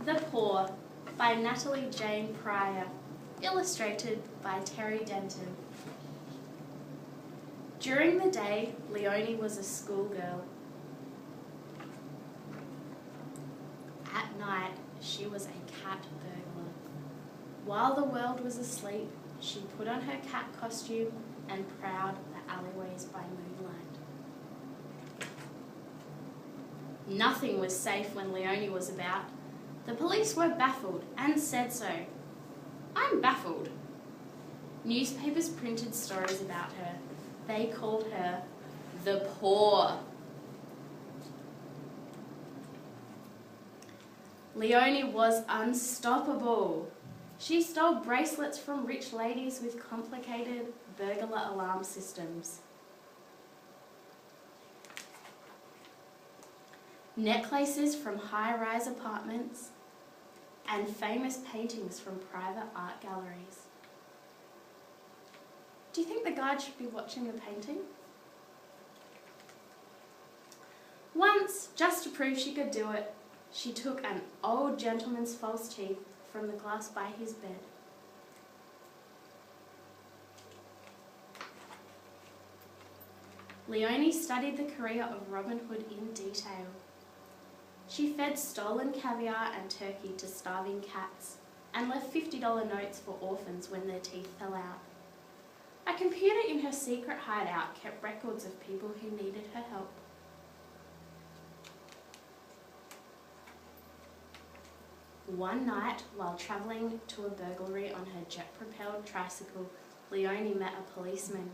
The PAW by Natalie Jane Pryor, illustrated by Terri Denton. During the day, Leonie was a schoolgirl. At night, she was a cat burglar. While the world was asleep, she put on her cat costume and prowled the alleyways by moonlight. Nothing was safe when Leonie was about. The police were baffled and said so. I'm baffled. Newspapers printed stories about her. They called her the PAW. Leonie was unstoppable. She stole bracelets from rich ladies with complicated burglar alarm systems. Necklaces from high-rise apartments, and famous paintings from private art galleries. Do you think the guide should be watching the painting? Once, just to prove she could do it, she took an old gentleman's false teeth from the glass by his bed. Leonie studied the career of Robin Hood in detail. She fed stolen caviar and turkey to starving cats and left $50 notes for orphans when their teeth fell out. A computer in her secret hideout kept records of people who needed her help. One night, while travelling to a burglary on her jet-propelled tricycle, Leonie met a policeman.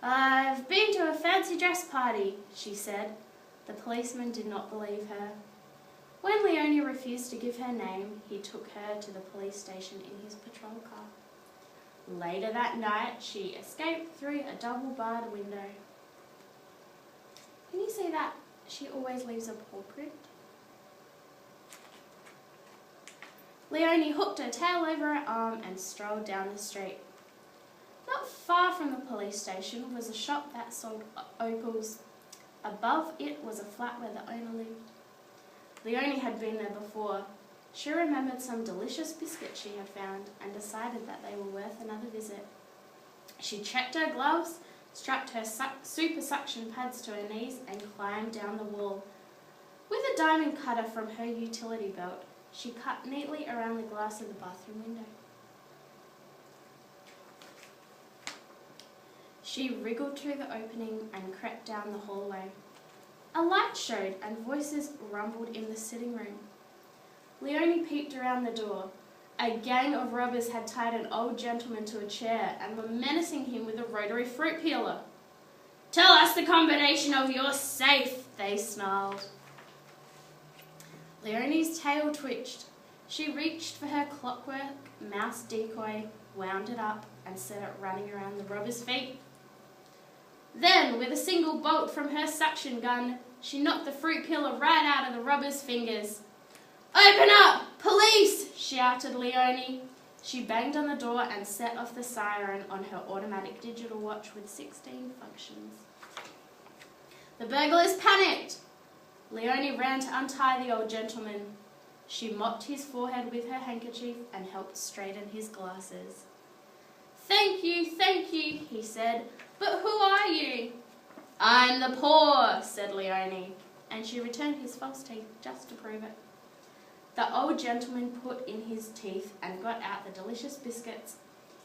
"I've been to a fancy dress party," she said. The policeman did not believe her. When Leonie refused to give her name, he took her to the police station in his patrol car. Later that night, she escaped through a double-barred window. Can you see that she always leaves a paw print? Leonie hooked her tail over her arm and strolled down the street. Not far from the police station was a shop that sold opals. Above it was a flat where the owner lived. Leonie had been there before. She remembered some delicious biscuits she had found and decided that they were worth another visit. She checked her gloves, strapped her super suction pads to her knees and climbed down the wall. With a diamond cutter from her utility belt, she cut neatly around the glass of the bathroom window. She wriggled through the opening and crept down the hallway. A light showed and voices rumbled in the sitting room. Leonie peeped around the door. A gang of robbers had tied an old gentleman to a chair and were menacing him with a rotary fruit peeler. "Tell us the combination of your safe," they snarled. Leonie's tail twitched. She reached for her clockwork mouse decoy, wound it up, and set it running around the robber's feet. Then, with a single bolt from her suction gun, she knocked the fruit peeler right out of the robber's fingers. "Open up! Police!" shouted Leonie. She banged on the door and set off the siren on her automatic digital watch with 16 functions. The burglars panicked. Leonie ran to untie the old gentleman. She mopped his forehead with her handkerchief and helped straighten his glasses. Thank you," he said. "But who are you?" "I'm the PAW," said Leonie, and she returned his false teeth just to prove it. The old gentleman put in his teeth and got out the delicious biscuits.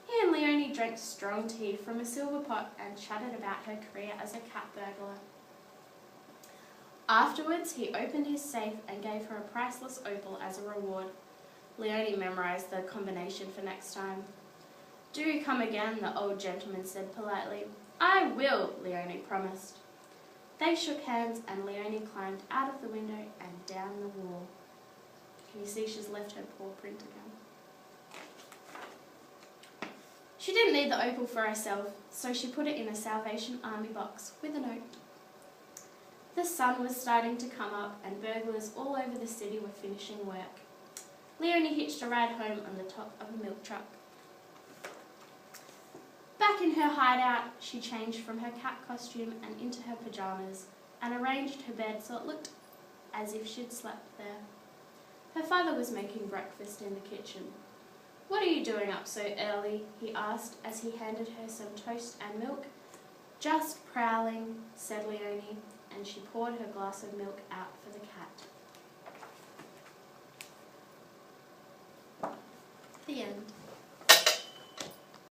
He and Leonie drank strong tea from a silver pot and chatted about her career as a cat burglar. Afterwards, he opened his safe and gave her a priceless opal as a reward. Leonie memorised the combination for next time. "Do come again," the old gentleman said politely. "I will," Leonie promised. They shook hands and Leonie climbed out of the window and down the wall. Can you see she's left her paw print again? She didn't need the opal for herself, so she put it in a Salvation Army box with a note. The sun was starting to come up and burglars all over the city were finishing work. Leonie hitched a ride home on the top of a milk truck. Back in her hideout, she changed from her cat costume and into her pyjamas and arranged her bed so it looked as if she'd slept there. Her father father was making breakfast in the kitchen. "What are you doing up so early?" he asked as he handed her some toast and milk. "Just prowling," said Leonie, and she poured her glass of milk out for the cat.